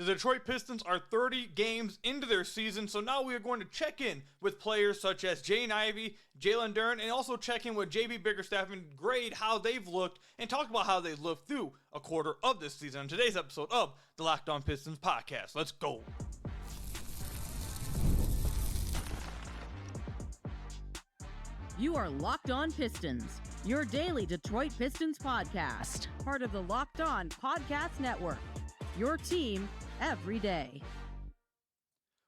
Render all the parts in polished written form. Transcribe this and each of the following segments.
The Detroit Pistons are 30 games into their season, so now we are going to check in with players such as Jaden Ivey, Jalen Duren, and also check in with JB Bickerstaff and grade how they've looked and talk about how they've looked through a quarter of this season on today's episode of the Locked On Pistons podcast. Let's go. You are Locked On Pistons, your daily Detroit Pistons podcast, part of the Locked On Podcast Network, your team every day.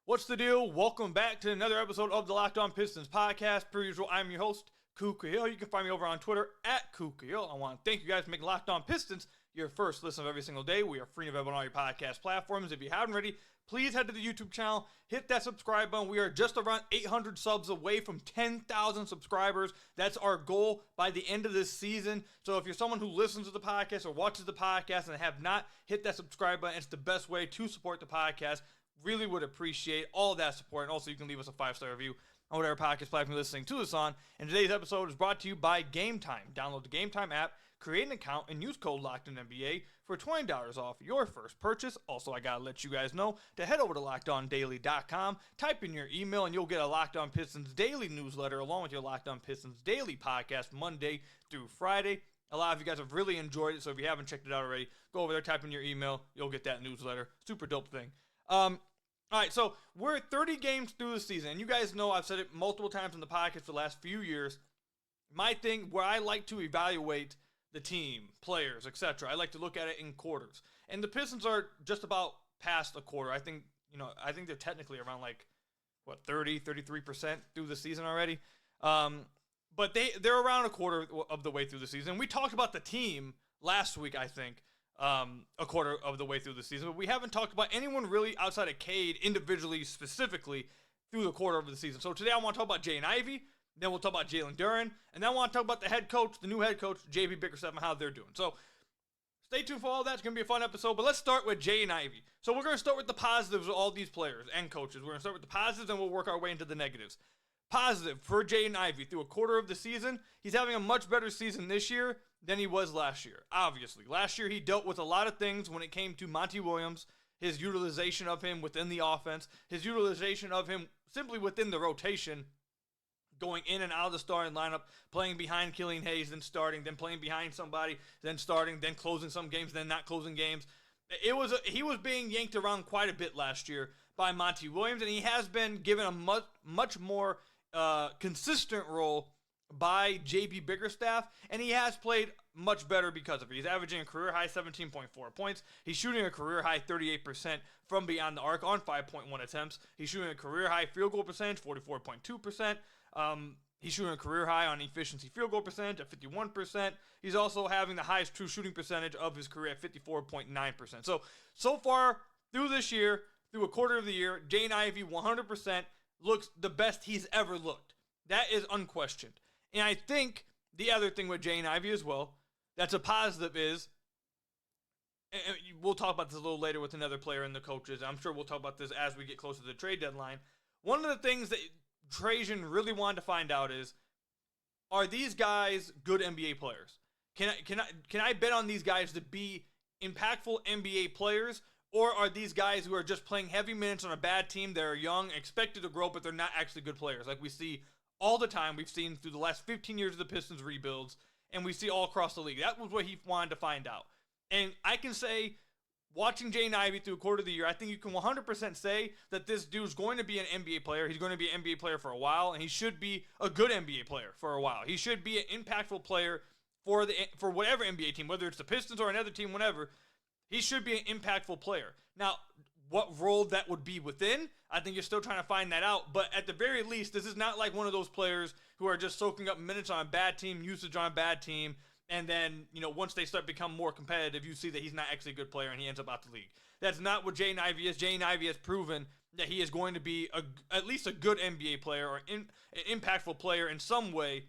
What's the deal? Welcome back to another episode of the Locked On Pistons podcast. Per usual, I'm your host, Kuka Hill. You can find me over on Twitter at Kuka Hill. I want to thank you guys for making Locked On Pistons your first listen of every single day. We are free and available on all your podcast platforms. If you haven't already, please head to the YouTube channel, hit that subscribe button. We are just around 800 subs away from 10,000 subscribers. That's our goal by the end of this season. So if you're someone who listens to the podcast or watches the podcast and have not hit that subscribe button, it's the best way to support the podcast. Really would appreciate all that support. And also you can leave us a 5-star review on whatever podcast platform you're listening to this on. And today's episode is brought to you by Game Time. Download the Game Time app, create an account, and use code LOCKEDONNBA for $20 off your first purchase. Also, I gotta let you guys know to head over to LockedOnDaily.com, type in your email, and you'll get a Locked On Pistons daily newsletter along with your Locked On Pistons daily podcast Monday through Friday. A lot of you guys have really enjoyed it, so if you haven't checked it out already, go over there, type in your email, you'll get that newsletter. Super dope thing. All right, so we're 30 games through the season, and you guys know I've said it multiple times in the podcast for the last few years. My thing, where I like to evaluate the team, players, etc., I like to look at it in quarters. And the Pistons are just about past a quarter. I think they're technically around 33% through the season already. But they're around a quarter of the way through the season. We talked about the team last week, I think. A quarter of the way through the season, but we haven't talked about anyone really outside of Cade individually, specifically through the quarter of the season. So today I want to talk about Jaden Ivey, then we'll talk about Jalen Duren, and then I want to talk about the head coach, the new head coach, JB Bickerstaff, and how they're doing. So stay tuned for all that. It's going to be a fun episode, but let's start with Jaden Ivey. So we're going to start with the positives of all these players and coaches. We're going to start with the positives, and we'll work our way into the negatives. Positive for Jaden Ivey through a quarter of the season, he's having a much better season this year than he was last year, obviously. Last year, he dealt with a lot of things when it came to Monty Williams, his utilization of him within the offense, his utilization of him simply within the rotation, going in and out of the starting lineup, playing behind Killian Hayes, then starting, then playing behind somebody, then starting, then closing some games, then not closing games. He was being yanked around quite a bit last year by Monty Williams, and he has been given a much more consistent role by JB Bickerstaff, and he has played much better because of it. He's averaging a career-high 17.4 points. He's shooting a career-high 38% from beyond the arc on 5.1 attempts. He's shooting a career-high field goal percentage, 44.2%. He's shooting a career-high on efficiency field goal percentage at 51%. He's also having the highest true shooting percentage of his career at 54.9%. So far through this year, through a quarter of the year, Jaden Ivey 100% looks the best he's ever looked. That is unquestioned. And I think the other thing with Jaden Ivey as well, that's a positive is, and we'll talk about this a little later with another player and the coaches. I'm sure we'll talk about this as we get closer to the trade deadline. One of the things that Trajan really wanted to find out is, are these guys good NBA players? Can I bet on these guys to be impactful NBA players? Or are these guys who are just playing heavy minutes on a bad team, they're young, expected to grow, but they're not actually good players? Like we see all the time. We've seen through the last 15 years of the Pistons rebuilds, and we see all across the league. That was what he wanted to find out. And I can say, watching Jaden Ivey through a quarter of the year, I think you can 100% say that this dude's going to be an NBA player. He's going to be an NBA player for a while, and he should be a good NBA player for a while. He should be an impactful player for whatever NBA team, whether it's the Pistons or another team, whatever. He should be an impactful player. Now, what role that would be within, I think you're still trying to find that out. But at the very least, this is not like one of those players who are just soaking up minutes on a bad team, usage on a bad team, and then, once they start becoming more competitive, you see that he's not actually a good player and he ends up out the league. That's not what Jaden Ivey is. Jaden Ivey has proven that he is going to be at least a good NBA player or an impactful player in some way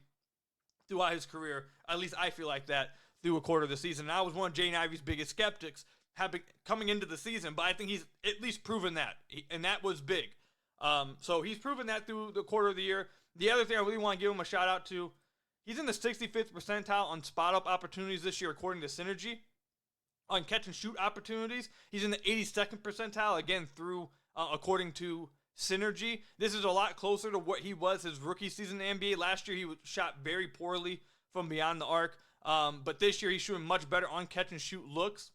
throughout his career. At least I feel like that through a quarter of the season. And I was one of Jaden Ivey's biggest skeptics coming into the season, but I think he's at least proven that, and that was big. So he's proven that through the quarter of the year. The other thing I really want to give him a shout out to, he's in the 65th percentile on spot-up opportunities this year according to Synergy. on catch and shoot opportunities. He's in the 82nd percentile, again, through according to Synergy. This is a lot closer to what he was his rookie season in the NBA. Last year, he shot very poorly from beyond the arc. But this year, he's shooting much better on catch and shoot looks.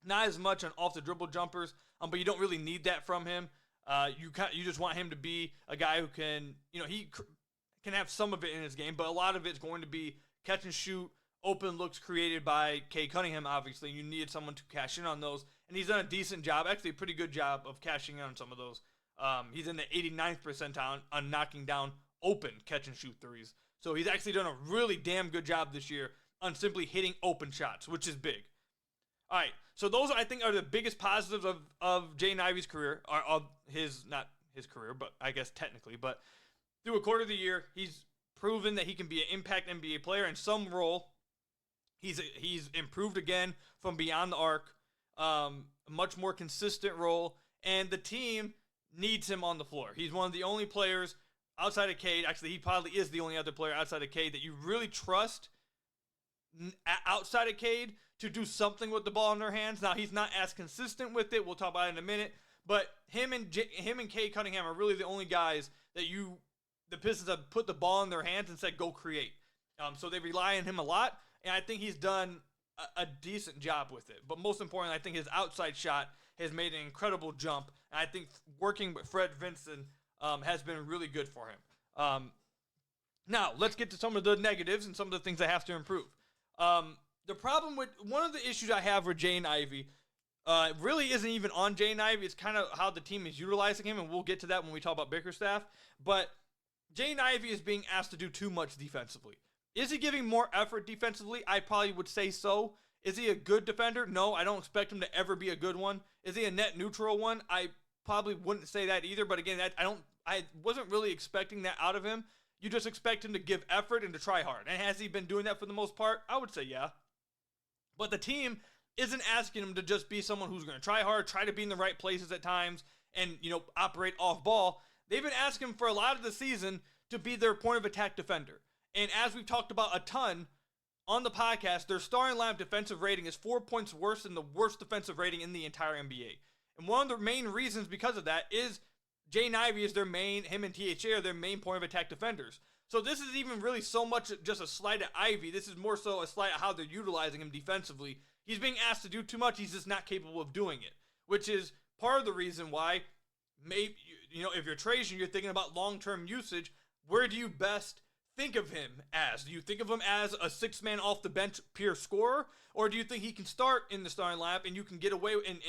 Not as much on off the dribble jumpers, but you don't really need that from him. You just want him to be a guy who can, he can have some of it in his game, but a lot of it's going to be catch and shoot, open looks created by Cade Cunningham, obviously. You needed someone to cash in on those, and he's done a decent job, actually a pretty good job of cashing in on some of those. He's in the 89th percentile on knocking down open catch and shoot threes. So he's actually done a really damn good job this year on simply hitting open shots, which is big. All right, so those I think are the biggest positives of Jaden Ivey's career, or of his, not his career, but I guess technically, but through a quarter of the year, he's proven that he can be an impact NBA player in some role. He's improved again from beyond the arc, a much more consistent role, and the team needs him on the floor. He's one of the only players outside of Cade, actually he probably is the only other player outside of Cade that you really trust outside of Cade to do something with the ball in their hands. Now, he's not as consistent with it. We'll talk about it in a minute. But him and Cade Cunningham are really the only guys that the Pistons have put the ball in their hands and said, go create. So they rely on him a lot, and I think he's done a decent job with it. But most importantly, I think his outside shot has made an incredible jump. And I think working with Fred Vinson has been really good for him. Now, let's get to some of the negatives and some of the things that have to improve. The problem with one of the issues I have with Jaden Ivey really isn't even on Jaden Ivey. It's kind of how the team is utilizing him, and we'll get to that when we talk about Bickerstaff. But Jaden Ivey is being asked to do too much defensively. Is he giving more effort defensively? I probably would say so. Is he a good defender? No, I don't expect him to ever be a good one. Is he a net neutral one? I probably wouldn't say that either. But again, I wasn't really expecting that out of him. You just expect him to give effort and to try hard. And has he been doing that for the most part? I would say yeah. But the team isn't asking him to just be someone who's going to try hard, try to be in the right places at times, and, operate off ball. They've been asking him for a lot of the season to be their point of attack defender. And as we've talked about a ton on the podcast, their starting lineup defensive rating is 4 points worse than the worst defensive rating in the entire NBA. And one of the main reasons because of that is Jaden Ivey is him and THA are their main point of attack defenders. So this is even really so much just a slight at Ivey. This is more so a slight at how they're utilizing him defensively. He's being asked to do too much. He's just not capable of doing it, which is part of the reason why maybe, if you're Trajan, you're thinking about long-term usage. Where do you best think of him as? Do you think of him as a six-man off the bench pure scorer? Or do you think he can start in the starting lineup and you can get away and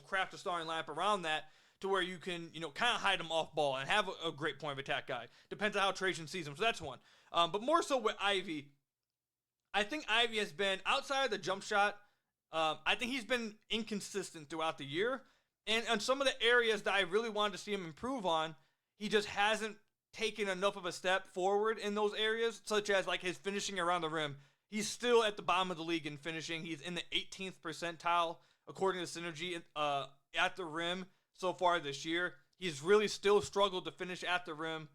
craft a starting lineup around that to where you can, kind of hide him off ball and have a great point of attack guy? Depends on how Trajan sees him. So that's one. But more so with Ivey, I think Ivey has been, outside of the jump shot, I think he's been inconsistent throughout the year. And on some of the areas that I really wanted to see him improve on, he just hasn't taken enough of a step forward in those areas, such as like his finishing around the rim. He's still at the bottom of the league in finishing. He's in the 18th percentile, according to Synergy, at the rim so far this year. He's really still struggled to finish at the rim.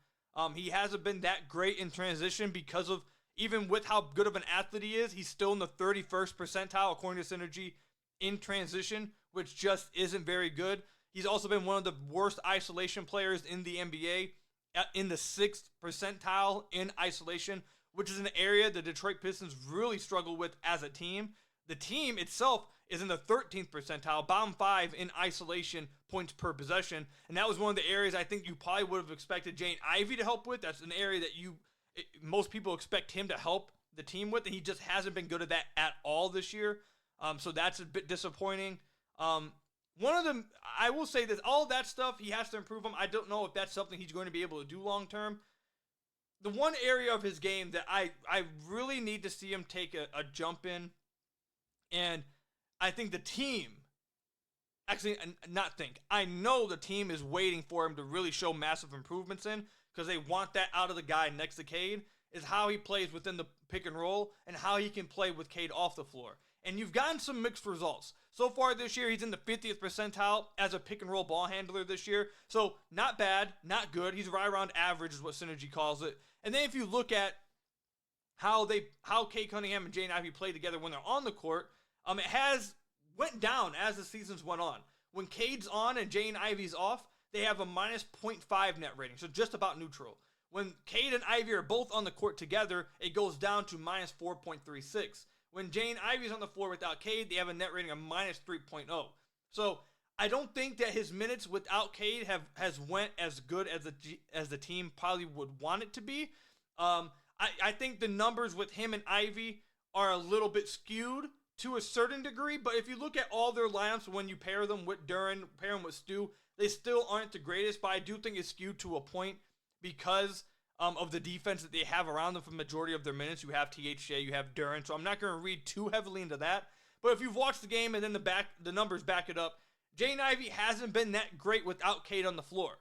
He hasn't been that great in transition because of, even with how good of an athlete he is, he's still in the 31st percentile, according to Synergy, in transition, which just isn't very good. He's also been one of the worst isolation players in the NBA, in the 6th percentile in isolation, which is an area the Detroit Pistons really struggle with as a team. The team itself is in the 13th percentile, bottom 5 in isolation points per possession, and that was one of the areas I think you probably would have expected Jaden Ivey to help with. That's an area that most people expect him to help the team with, and he just hasn't been good at that at all this year. So that's a bit disappointing. One of them, I will say that all that stuff, he has to improve on. I don't know if that's something he's going to be able to do long term. The one area of his game that I really need to see him take a jump in, and I think the team, I know the team is waiting for him to really show massive improvements in, because they want that out of the guy next to Cade, is how he plays within the pick and roll and how he can play with Cade off the floor. And you've gotten some mixed results. So far this year, he's in the 50th percentile as a pick and roll ball handler this year. So not bad, not good. He's right around average is what Synergy calls it. And then if you look at how Cade Cunningham and Jaden Ivey play together when they're on the court, it has went down as the seasons went on. When Cade's on and Jaden Ivey's off, they have a minus 0.5 net rating, so just about neutral. When Cade and Ivey are both on the court together, it goes down to minus 4.36. When Jaden Ivey's on the floor without Cade, they have a net rating of minus 3.0. So I don't think that his minutes without Cade has went as good as the team probably would want it to be. I think the numbers with him and Ivey are a little bit skewed to a certain degree, but if you look at all their lineups when you pair them with Duren, pair them with Stu, they still aren't the greatest, but I do think it's skewed to a point because of the defense that they have around them for the majority of their minutes. You have THJ, you have Duren, so I'm not going to read too heavily into that. But if you've watched the game and then the numbers back it up, Jaden Ivey hasn't been that great without Cade on the floor.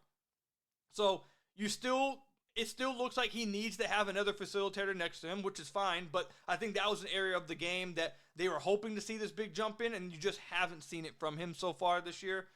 So it still looks like he needs to have another facilitator next to him, which is fine, but I think that was an area of the game that they were hoping to see this big jump in, and you just haven't seen it from him so far this year.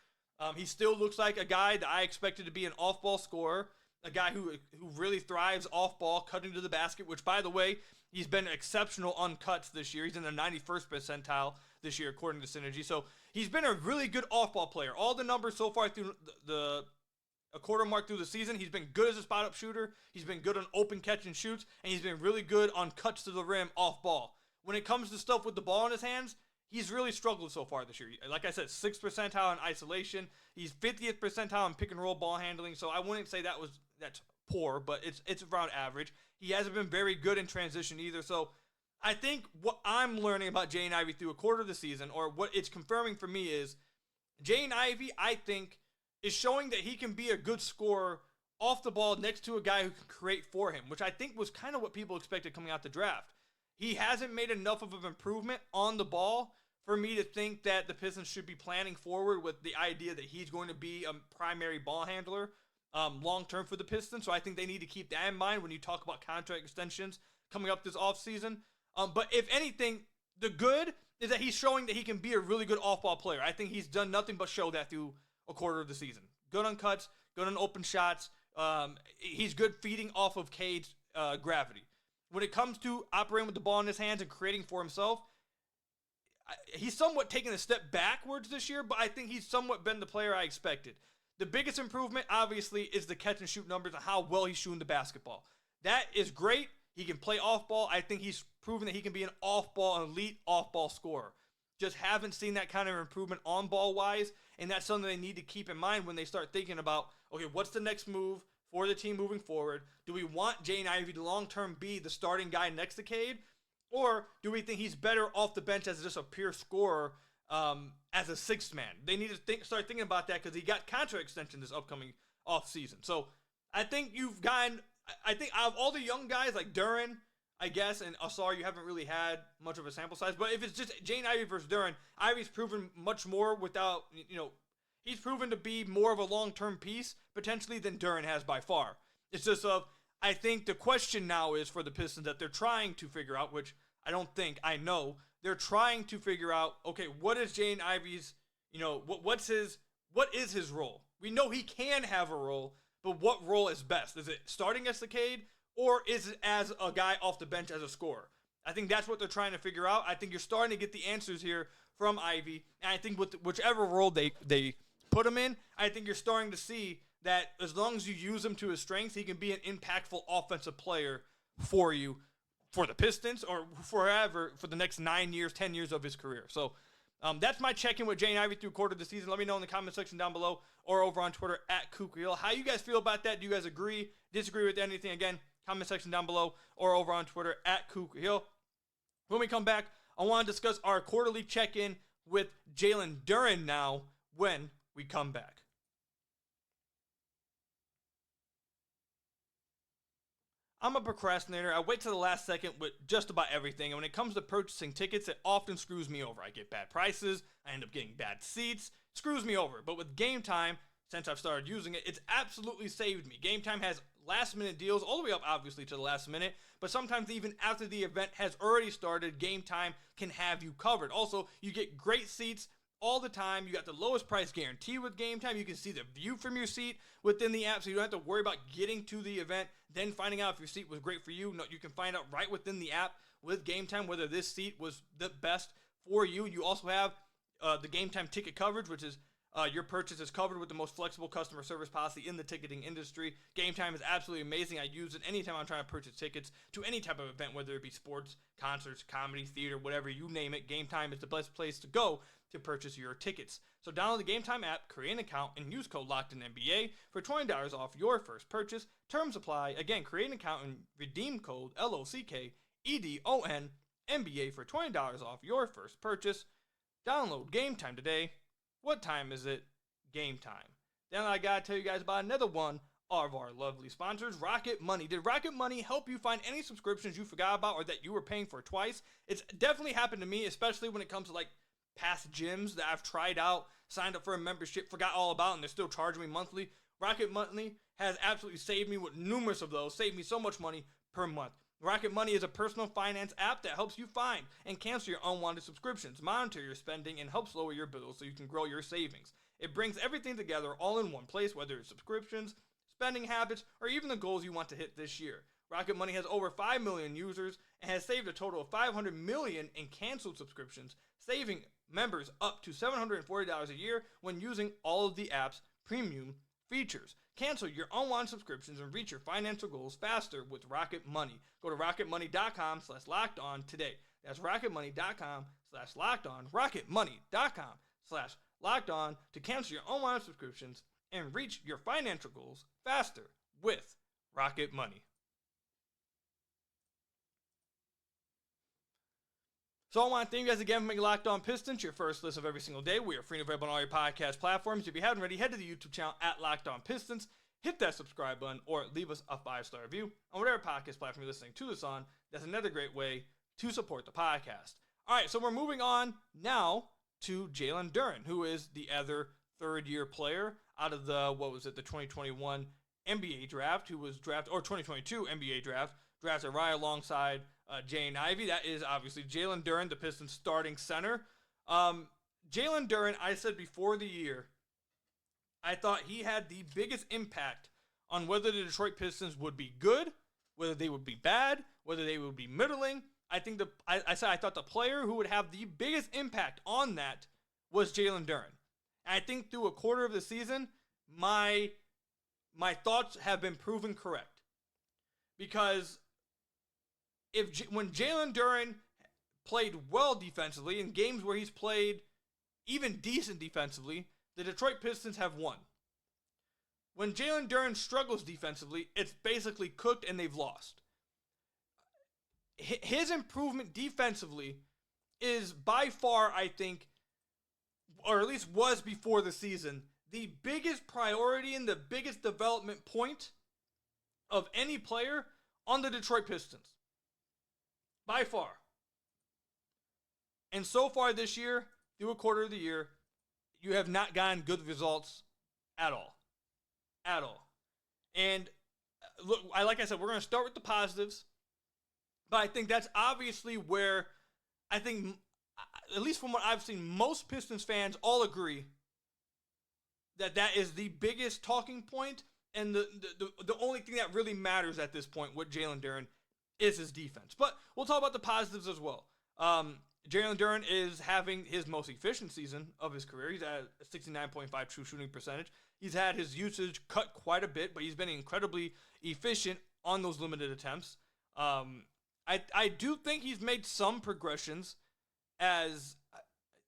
He still looks like a guy that I expected to be an off-ball scorer, a guy who really thrives off-ball, cutting to the basket, which, by the way, he's been exceptional on cuts this year. He's in the 91st percentile this year, according to Synergy. So he's been a really good off-ball player. All the numbers so far through a quarter mark through the season, he's been good as a spot-up shooter. He's been good on open catch and shoots, and he's been really good on cuts to the rim off-ball. When it comes to stuff with the ball in his hands, he's really struggled so far this year. Like I said, 6th percentile in isolation. He's 50th percentile in pick-and-roll ball handling, so I wouldn't say that's poor, but it's around average. He hasn't been very good in transition either, so I think what I'm learning about Jaden Ivey through a quarter of the season, or what it's confirming for me, is Jaden Ivey, I think, is showing that he can be a good scorer off the ball next to a guy who can create for him, which I think was kind of what people expected coming out the draft. He hasn't made enough of an improvement on the ball for me to think that the Pistons should be planning forward with the idea that he's going to be a primary ball handler long-term for the Pistons. So I think they need to keep that in mind when you talk about contract extensions coming up this offseason. But if anything, the good is that he's showing that he can be a really good off-ball player. I think he's done nothing but show that through a quarter of the season. Good on cuts, good on open shots. He's good feeding off of Cade's gravity. When it comes to operating with the ball in his hands and creating for himself, he's somewhat taken a step backwards this year, but I think he's somewhat been the player I expected. The biggest improvement, obviously, is the catch and shoot numbers and how well he's shooting the basketball. That is great. He can play off-ball. I think he's proven that he can be an off-ball, elite off-ball scorer. Just haven't seen that kind of improvement on-ball-wise, and that's something they need to keep in mind when they start thinking about, okay, what's the next move for the team moving forward? Do we want Jaden Ivey to long-term be the starting guy next to Cade? Or do we think he's better off the bench as just a pure scorer as a sixth man? They need to start thinking about that because he got contract extension this upcoming offseason. So I think you've gotten, I think out of all the young guys like Duren, I guess, and Ausar, you haven't really had much of a sample size. But if it's just Jaden Ivey versus Duren, Ivey's proven much more without, he's proven to be more of a long-term piece potentially than Duren has by far. It's just I think the question now is for the Pistons that they're trying to figure out, which I don't think, I know, they're trying to figure out, okay, what is Jaden Ivey's, what is his role? We know he can have a role, but what role is best? Is it starting as the Cade, or is it as a guy off the bench as a scorer? I think that's what they're trying to figure out. I think you're starting to get the answers here from Ivey, and I think with whichever role they put him in, I think you're starting to see that as long as you use him to his strengths, he can be an impactful offensive player for you, for the Pistons, or forever, for the next 9 years, 10 years of his career. So that's my check-in with Jaden Ivey through quarter of the season. Let me know in the comment section down below or over on Twitter @KukaHill. How you guys feel about that? Do you guys agree, disagree with anything? Again, comment section down below or over on Twitter @KukaHill. When we come back, I want to discuss our quarterly check-in with Jalen Duren now when we come back. I'm a procrastinator. I wait till the last second with just about everything, and when it comes to purchasing tickets, it often screws me over. I get bad prices, I end up getting bad seats, it screws me over. But with Game Time, since I've started using it, it's absolutely saved me. Game Time has last-minute deals, all the way up, obviously, to the last minute, but sometimes even after the event has already started, Game Time can have you covered. Also, you get great seats all the time. You got the lowest price guarantee with Game Time. You can see the view from your seat within the app, so you don't have to worry about getting to the event, then finding out if your seat was great for you. No, you can find out right within the app with Game Time whether this seat was the best for you. You also have the Game Time ticket coverage, which is your purchase is covered with the most flexible customer service policy in the ticketing industry. Game Time is absolutely amazing. I use it anytime I'm trying to purchase tickets to any type of event, whether it be sports, concerts, comedy, theater, whatever, you name it. Game Time is the best place to go to purchase your tickets. So download the Game Time app, create an account, and use code LOCKEDONNBA for $20 off your first purchase. Terms apply. Again, create an account and redeem code LOCKEDONNBA for $20 off your first purchase. Download Game Time today. What time is it? Game time. Then I gotta tell you guys about another one of our lovely sponsors, Rocket Money. Did Rocket Money help you find any subscriptions you forgot about or that you were paying for twice? It's definitely happened to me, especially when it comes to like past gyms that I've tried out, signed up for a membership, forgot all about, and they're still charging me monthly. Rocket Money has absolutely saved me with numerous of those, saved me so much money per month. Rocket Money is a personal finance app that helps you find and cancel your unwanted subscriptions, monitor your spending, and helps lower your bills so you can grow your savings. It brings everything together all in one place, whether it's subscriptions, spending habits, or even the goals you want to hit this year. Rocket Money has over 5 million users and has saved a total of $500 million in canceled subscriptions, saving members up to $740 a year when using all of the app's premium features. Cancel your unwanted subscriptions and reach your financial goals faster with Rocket Money. Go to rocketmoney.com/lockedon today. That's rocketmoney.com/lockedon. rocketmoney.com/lockedon to cancel your unwanted subscriptions and reach your financial goals faster with Rocket Money. So I want to thank you guys again for making Locked On Pistons your first list of every single day. We are free and available on all your podcast platforms. If you haven't already, head to the YouTube channel at Locked On Pistons, hit that subscribe button, or leave us a 5-star review on whatever podcast platform you're listening to this on. That's another great way to support the podcast. All right, so we're moving on now to Jalen Duren, who is the other third-year player out of the 2021 NBA draft, who was drafted, or 2022 NBA draft, drafted right alongside Jaden Ivey. That is obviously Jalen Duren, the Pistons starting center. Jalen Duren, I said before the year, I thought he had the biggest impact on whether the Detroit Pistons would be good, whether they would be bad, whether they would be middling. I thought the player who would have the biggest impact on that was Jalen Duren. And I think through a quarter of the season, my thoughts have been proven correct. Because when Jalen Duren played well defensively in games where he's played even decent defensively, the Detroit Pistons have won. When Jalen Duren struggles defensively, it's basically cooked and they've lost. His improvement defensively is by far, I think, or at least was before the season, the biggest priority and the biggest development point of any player on the Detroit Pistons. By far. And so far this year, through a quarter of the year, you have not gotten good results at all. At all. And look, like I said, we're going to start with the positives. But I think that's obviously where I think, at least from what I've seen, most Pistons fans all agree that is the biggest talking point and the only thing that really matters at this point with Jalen Duren is his defense. But we'll talk about the positives as well. Jalen Duren is having his most efficient season of his career. He's at a 69.5 true shooting percentage. He's had his usage cut quite a bit, but he's been incredibly efficient on those limited attempts. I do think he's made some progressions as,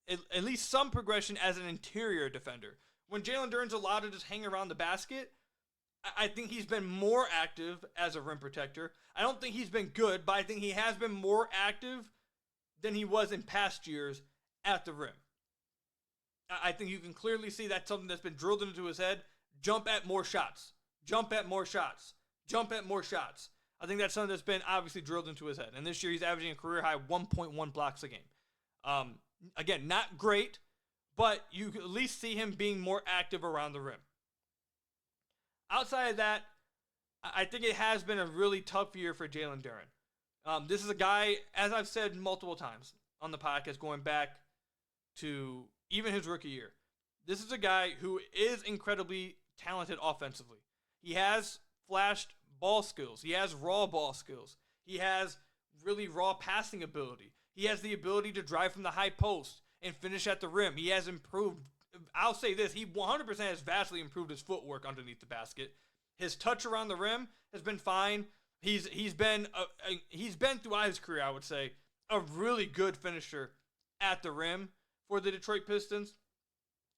at least some progression as an interior defender. When Jalen Duren's allowed to just hang around the basket, I think he's been more active as a rim protector. I don't think he's been good, but I think he has been more active than he was in past years at the rim. I think you can clearly see that's something that's been drilled into his head. Jump at more shots. Jump at more shots. Jump at more shots. I think that's something that's been obviously drilled into his head. And this year he's averaging a career-high 1.1 blocks a game. Again, not great, but you can at least see him being more active around the rim. Outside of that, I think it has been a really tough year for Jalen Duren. This is a guy, as I've said multiple times on the podcast, going back to even his rookie year. This is a guy who is incredibly talented offensively. He has flashed ball skills. He has raw ball skills. He has really raw passing ability. He has the ability to drive from the high post and finish at the rim. He has improved. I'll say this, he 100% has vastly improved his footwork underneath the basket. His touch around the rim has been fine. He's been throughout his career, I would say, a really good finisher at the rim for the Detroit Pistons.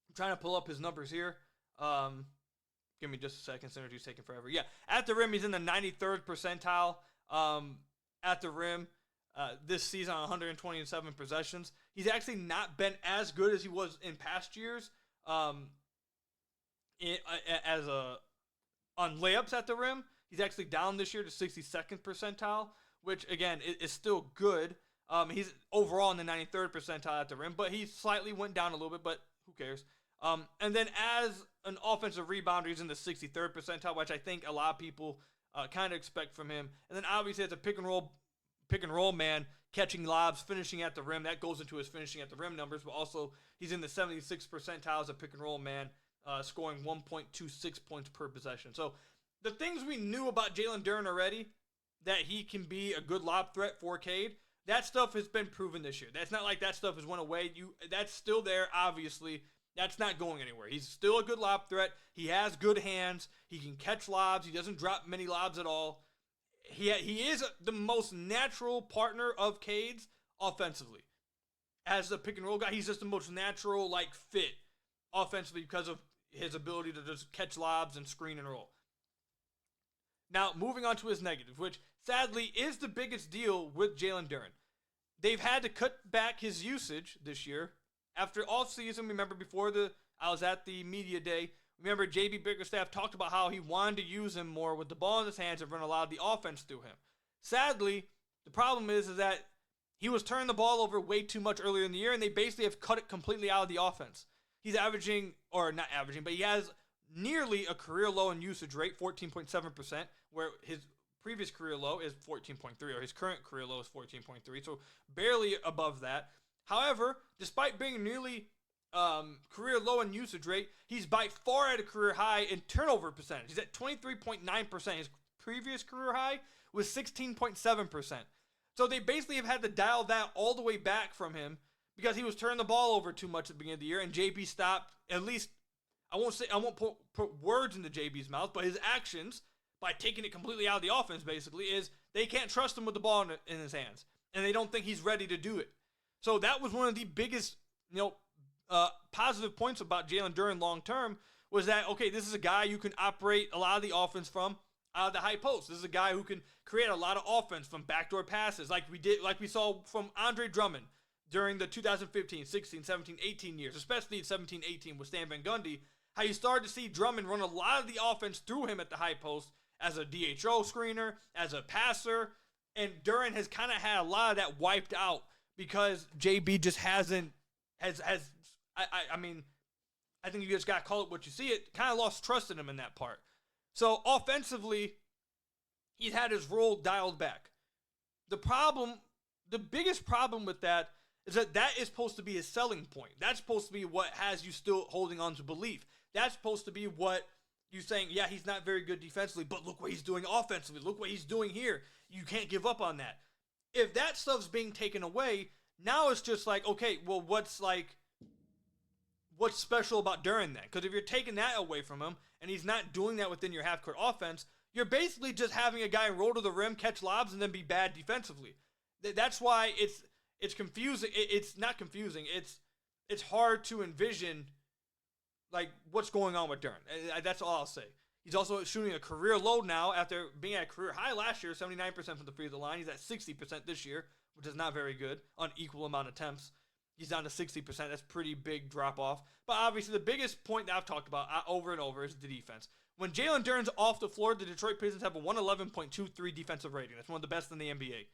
I'm trying to pull up his numbers here. Give me just a second. Synergy's taking forever. Yeah, at the rim, he's in the 93rd percentile at the rim this season on 127 possessions. He's actually not been as good as he was in past years on layups at the rim. He's actually down this year to 62nd percentile, which, again, is still good. He's overall in the 93rd percentile at the rim, but he slightly went down a little bit, but who cares? And then as an offensive rebounder, he's in the 63rd percentile, which I think a lot of people kind of expect from him. And then obviously as a pick and roll man, catching lobs, finishing at the rim, that goes into his finishing at the rim numbers, but also he's in the 76th percentile as a pick and roll man, scoring 1.26 points per possession. So the things we knew about Jalen Duren already, that he can be a good lob threat for Cade, that stuff has been proven this year. That's not like that stuff has went away. That's still there, obviously. That's not going anywhere. He's still a good lob threat. He has good hands. He can catch lobs. He doesn't drop many lobs at all. He is the most natural partner of Cade's offensively. As a pick and roll guy, he's just the most natural fit offensively because of his ability to just catch lobs and screen and roll. Now, moving on to his negative, which sadly is the biggest deal with Jalen Duren. They've had to cut back his usage this year. After offseason, remember I was at the media day, remember JB Bickerstaff talked about how he wanted to use him more with the ball in his hands and run a lot of the offense through him. Sadly, the problem is that he was turning the ball over way too much earlier in the year, and they basically have cut it completely out of the offense. He's averaging, or not averaging, but he has nearly a career low in usage rate, 14.7%, where his previous career low is 14.3, or his current career low is 14.3, so barely above that. However, despite being nearly career low in usage rate, he's by far at a career high in turnover percentage. He's at 23.9%. His previous career high was 16.7%. So they basically have had to dial that all the way back from him because he was turning the ball over too much at the beginning of the year, and JB stopped. At least I won't put words into JB's mouth, but his actions by taking it completely out of the offense basically is they can't trust him with the ball in his hands, and they don't think he's ready to do it. So that was one of the biggest, positive points about Jalen Duren long term was that, okay, this is a guy you can operate a lot of the offense from out of the high post. This is a guy who can create a lot of offense from backdoor passes like we saw from Andre Drummond during the 2015, 16, 17, 18 years, especially in 17, 18 with Stan Van Gundy, how you started to see Drummond run a lot of the offense through him at the high post as a DHO screener, as a passer, and Duren has kind of had a lot of that wiped out because JB just I think you just got to call it what you see it, kind of lost trust in him in that part. So offensively, he's had his role dialed back. The biggest problem with that is that is supposed to be his selling point. That's supposed to be what has you still holding on to belief. That's supposed to be what you saying, yeah, he's not very good defensively, but look what he's doing offensively. Look what he's doing here. You can't give up on that. If that stuff's being taken away, now it's just like, okay, well, what's special about Duren then? Because if you're taking that away from him and he's not doing that within your half-court offense, you're basically just having a guy roll to the rim, catch lobs, and then be bad defensively. That's why it's confusing. It's not confusing. It's hard to envision what's going on with Duren. That's all I'll say. He's also shooting a career low now after being at a career high last year, 79% from the free throw line. He's at 60% this year, which is not very good on equal amount of attempts. He's down to 60%. That's pretty big drop off. But obviously the biggest point that I've talked about over and over is the defense. When Jalen Duren's off the floor, the Detroit Pistons have a 111.23 defensive rating. That's one of the best in the NBA.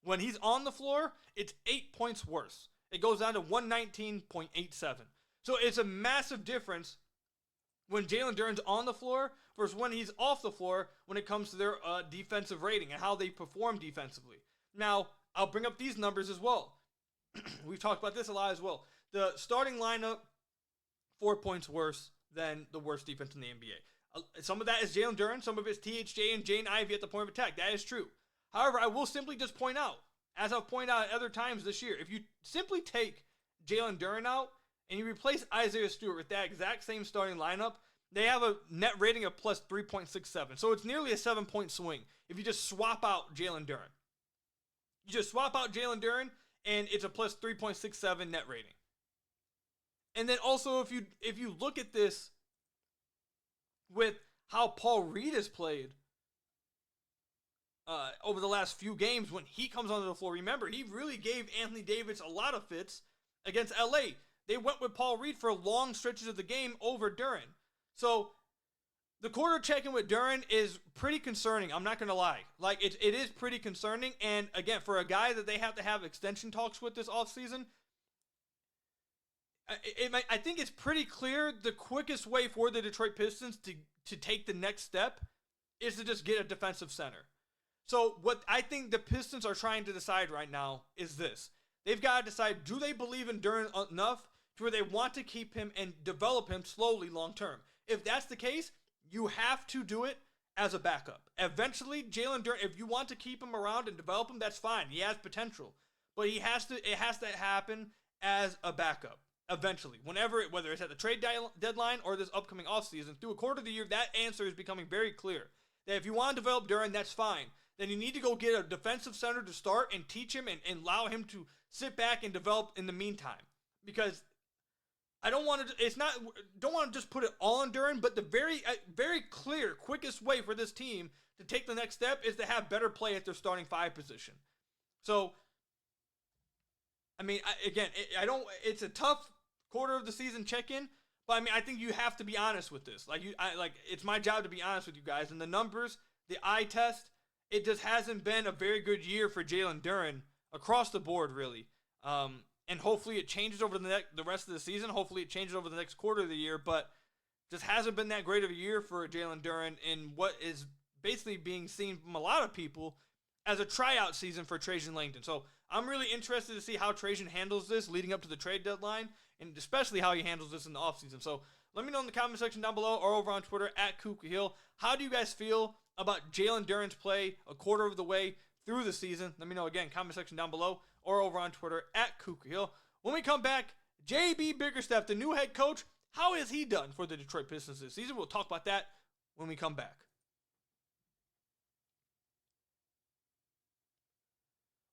When he's on the floor, it's 8 points worse. It goes down to 119.87. So it's a massive difference when Jalen Duren's on the floor versus when he's off the floor when it comes to their defensive rating and how they perform defensively. Now, I'll bring up these numbers as well. We've talked about this a lot as well. The starting lineup, 4 points worse than the worst defense in the NBA. Some of that is Jalen Duren. Some of it's THJ and Jaden Ivey at the point of attack. That is true. However, I will simply just point out, as I've pointed out at other times this year, if you simply take Jalen Duren out and you replace Isaiah Stewart with that exact same starting lineup, they have a net rating of plus 3.67. So it's nearly a 7-point swing if you just swap out Jalen Duren. You just swap out Jalen Duren and it's a plus 3.67 net rating. And then also if you look at this with how Paul Reed has played over the last few games when he comes onto the floor, remember, he really gave Anthony Davis a lot of fits against LA. They went with Paul Reed for long stretches of the game over Duren. So the quarter check-in with Duren is pretty concerning. I'm not going to lie. Like, it is pretty concerning. And again, for a guy that they have to have extension talks with this offseason, I think it's pretty clear the quickest way for the Detroit Pistons to take the next step is to just get a defensive center. So what I think the Pistons are trying to decide right now is this. They've got to decide, do they believe in Duren enough to where they want to keep him and develop him slowly long term? If that's the case, you have to do it as a backup. Eventually, Jalen Duren, if you want to keep him around and develop him, that's fine. He has potential. But it has to happen as a backup. Eventually, whether it's at the trade deadline or this upcoming offseason, through a quarter of the year, that answer is becoming very clear. That if you want to develop Duren, that's fine. Then you need to go get a defensive center to start and teach him and allow him to sit back and develop in the meantime. Because I don't want to just put it all on Duren, but the very clear, quickest way for this team to take the next step is to have better play at their starting five position. So, I mean, it's a tough quarter of the season check-in, but I mean, I think you have to be honest with this. It's my job to be honest with you guys. And the numbers, the eye test, it just hasn't been a very good year for Jalen Duren across the board, really. And hopefully it changes over the rest of the season. Hopefully it changes over the next quarter of the year, but just hasn't been that great of a year for Jalen Duren in what is basically being seen from a lot of people as a tryout season for Trajan Langdon. So I'm really interested to see how Trajan handles this leading up to the trade deadline, and especially how he handles this in the offseason. So let me know in the comment section down below or over on Twitter @KukaHill. How do you guys feel about Jalen Duren's play a quarter of the way through the season? Let me know again, comment section down below or over on Twitter @KukaHill. When we come back, JB Bickerstaff, the new head coach, how has he done for the Detroit Pistons this season? We'll talk about that when we come back.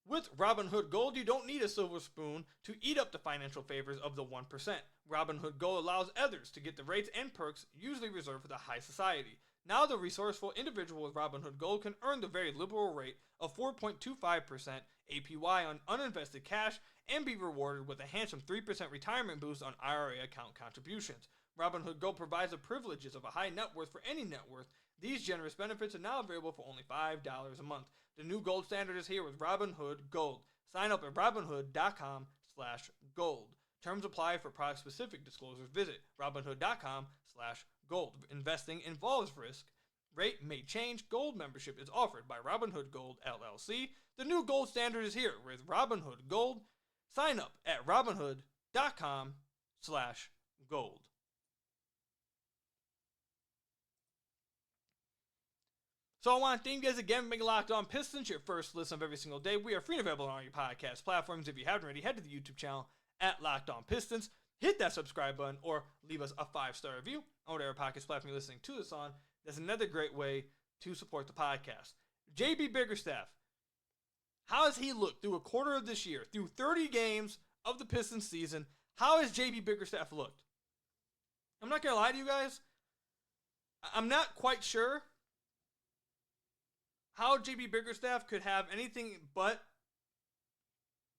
With Robinhood Gold, you don't need a silver spoon to eat up the financial favors of the 1%. Robinhood Gold allows others to get the rates and perks usually reserved for the high society. Now the resourceful individual with Robinhood Gold can earn the very liberal rate of 4.25% APY on uninvested cash and be rewarded with a handsome 3% retirement boost on IRA account contributions. Robinhood Gold provides the privileges of a high net worth for any net worth. These generous benefits are now available for only $5 a month. The new gold standard is here with Robinhood Gold. Sign up at Robinhood.com/gold. Terms apply for product-specific disclosures. Visit Robinhood.com/gold. Investing involves risk. Rate may change. Gold membership is offered by Robinhood Gold LLC. The new gold standard is here with Robinhood Gold. Sign up at Robinhood.com/gold. So I want to thank you guys again for making Locked On Pistons your first listen of every single day. We are free and available on all your podcast platforms. If you haven't already, head to the YouTube channel @Locked On Pistons. Hit that subscribe button or leave us a 5-star review on whatever podcast platform you're listening to this on. That's another great way to support the podcast. JB Bickerstaff, how has he looked through a quarter of this year, through 30 games of the Pistons season? How has JB Bickerstaff looked? I'm not going to lie to you guys. I'm not quite sure how JB Bickerstaff could have anything but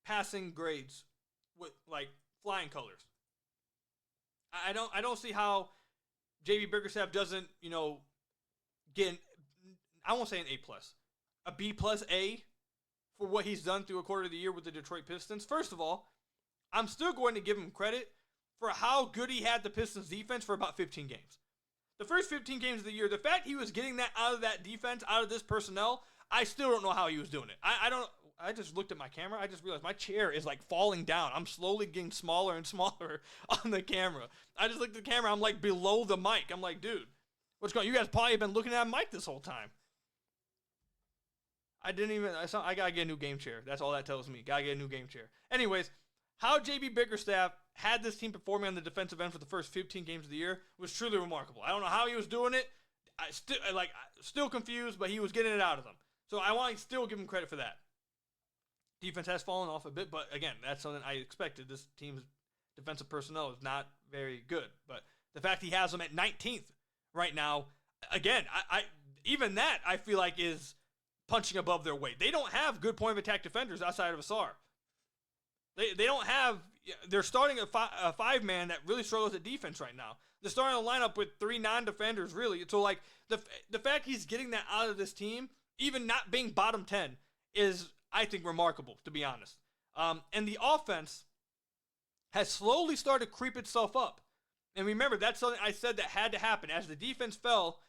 passing grades with like flying colors. I don't see how JB Bickerstaff doesn't, get, I won't say an A+, a B+A for what he's done through a quarter of the year with the Detroit Pistons. First of all, I'm still going to give him credit for how good he had the Pistons defense for about 15 games. The first 15 games of the year, the fact he was getting that out of that defense, out of this personnel, I still don't know how he was doing it. I just looked at my camera. I just realized my chair is like falling down. I'm slowly getting smaller and smaller on the camera. I just looked at the camera. I'm like below the mic. I'm like, dude, what's going on? You guys probably have been looking at a mic this whole time. I got to get a new game chair. That's all that tells me. Got to get a new game chair. Anyways, how JB Bickerstaff had this team performing on the defensive end for the first 15 games of the year was truly remarkable. I don't know how he was doing it. Still confused, but he was getting it out of them. So I want to still give him credit for that. Defense has fallen off a bit, but again, that's something I expected. This team's defensive personnel is not very good. But the fact he has them at 19th right now, again, I even that I feel like is punching above their weight. They don't have good point of attack defenders outside of Ausar. They don't have. They're starting a five-man that really struggles at defense right now. They're starting a lineup with 3 non-defenders, really. So, like, the fact he's getting that out of this team, even not being bottom 10, is, I think, remarkable, to be honest. And the offense has slowly started to creep itself up. And remember, that's something I said that had to happen. As the defense fell,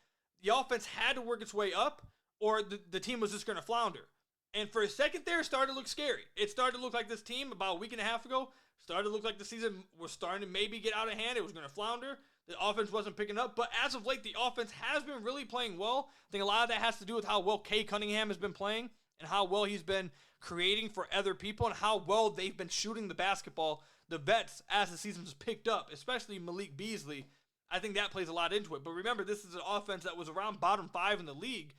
the offense had to work its way up, or the team was just going to flounder. And for a second there, it started to look scary. It started to look like this team about a week and a half ago started to look like the season was starting to maybe get out of hand. It was going to flounder. The offense wasn't picking up. But as of late, the offense has been really playing well. I think a lot of that has to do with how well Cade Cunningham has been playing and how well he's been creating for other people and how well they've been shooting the basketball, the vets, as the season has picked up, especially Malik Beasley. I think that plays a lot into it. But remember, this is an offense that was around bottom 5 in the league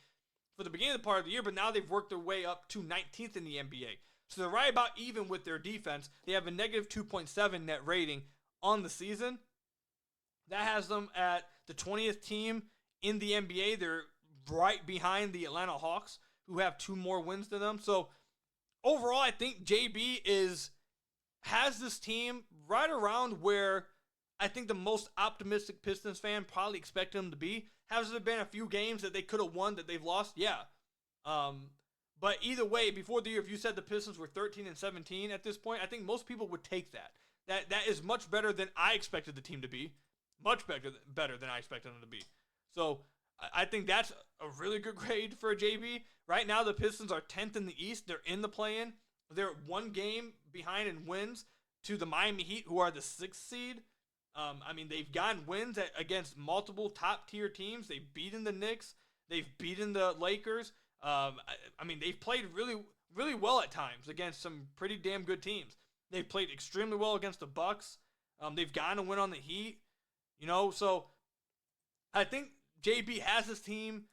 for the beginning of the part of the year, but now they've worked their way up to 19th in the NBA. So they're right about even with their defense. They have a negative 2.7 net rating on the season. That has them at the 20th team in the NBA. They're right behind the Atlanta Hawks, who have 2 more wins than them. So overall, I think JB has this team right around where I think the most optimistic Pistons fan probably expected them to be. Has there been a few games that they could have won that they've lost? Yeah. But either way, before the year, if you said the Pistons were 13-17 at this point, I think most people would take that. That is much better than I expected the team to be. Much better than I expected them to be. So I think that's a really good grade for JB. Right now, the Pistons are 10th in the East. They're in the play-in. They're 1 game behind in wins to the Miami Heat, who are the 6th seed. They've gotten wins against multiple top-tier teams. They've beaten the Knicks. They've beaten the Lakers. They've played really, really well at times against some pretty damn good teams. They've played extremely well against the Bucks. They've gotten a win on the Heat. So I think JB has his team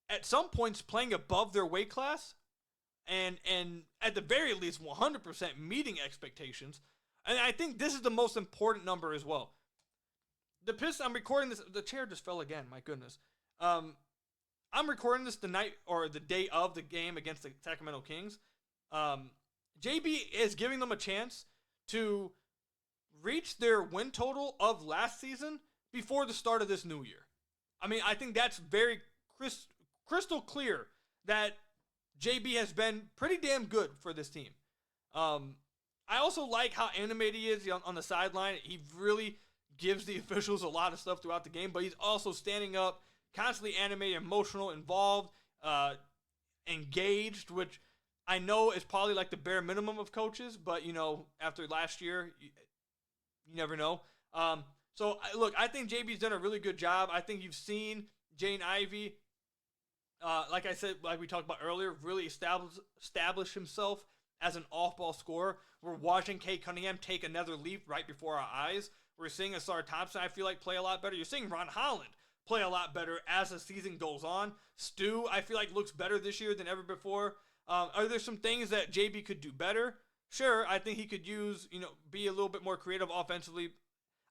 at some points playing above their weight class and at the very least 100% meeting expectations. And I think this is the most important number as well. The Pistons, I'm recording this. The chair just fell again. My goodness. I'm recording this the night or the day of the game against the Sacramento Kings. JB is giving them a chance to reach their win total of last season before the start of this new year. I think that's very crystal clear that JB has been pretty damn good for this team. I also like how animated he is on the sideline. He really gives the officials a lot of stuff throughout the game, but he's also standing up, constantly animated, emotional, involved, engaged, which I know is probably like the bare minimum of coaches, but, after last year, you never know. Look, I think JB's done a really good job. I think you've seen Jaden Ivey, like I said, like we talked about earlier, really establish himself as an off-ball scorer. We're watching Cade Cunningham take another leap right before our eyes. We're seeing Ausar Thompson, I feel like, play a lot better. You're seeing Ron Holland play a lot better as the season goes on. Stu, I feel like, looks better this year than ever before. Are there some things that JB could do better? Sure, I think he could be a little bit more creative offensively.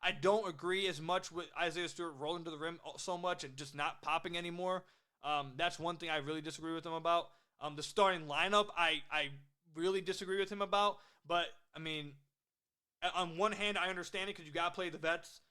I don't agree as much with Isaiah Stewart rolling to the rim so much and just not popping anymore. That's one thing I really disagree with him about. The starting lineup, I really disagree with him about. But, on one hand, I understand it because you got to play the vets,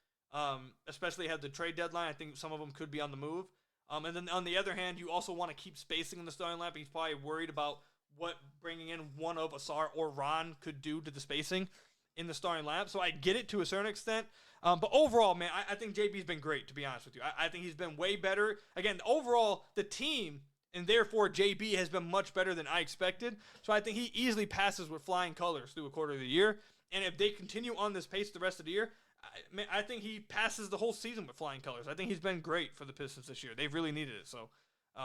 especially at the trade deadline. I think some of them could be on the move. And then on the other hand, you also want to keep spacing in the starting lineup. He's probably worried about what bringing in one of Ausar or Ron could do to the spacing in the starting lineup. So I get it to a certain extent. But overall, man, I think JB's been great, to be honest with you. I think he's been way better. Again, overall, the team, and therefore JB, has been much better than I expected. So I think he easily passes with flying colors through a quarter of the year. And if they continue on this pace the rest of the year, I think he passes the whole season with flying colors. I think he's been great for the Pistons this year. They've really needed it. So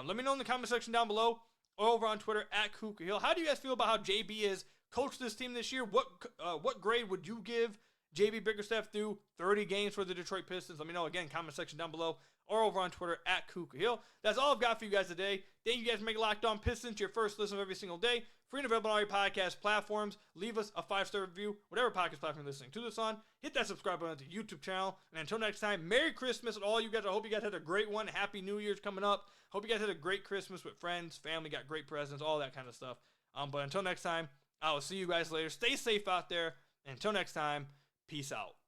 let me know in the comment section down below or over on Twitter @KukaHill. How do you guys feel about how JB is coach this team this year? What grade would you give JB Bickerstaff through 30 games for the Detroit Pistons? Let me know. Again, comment section down below or over on Twitter at Kuka Hill. That's all I've got for you guys today. Thank you guys for making Locked On Pistons your first listen of every single day. Free and available on all your podcast platforms. Leave us a 5-star review, whatever podcast platform you're listening to this on. Hit that subscribe button to the YouTube channel. And until next time, Merry Christmas to all you guys. I hope you guys had a great one. Happy New Year's coming up. Hope you guys had a great Christmas with friends, family, got great presents, all that kind of stuff. But until next time, I will see you guys later. Stay safe out there. And until next time, peace out.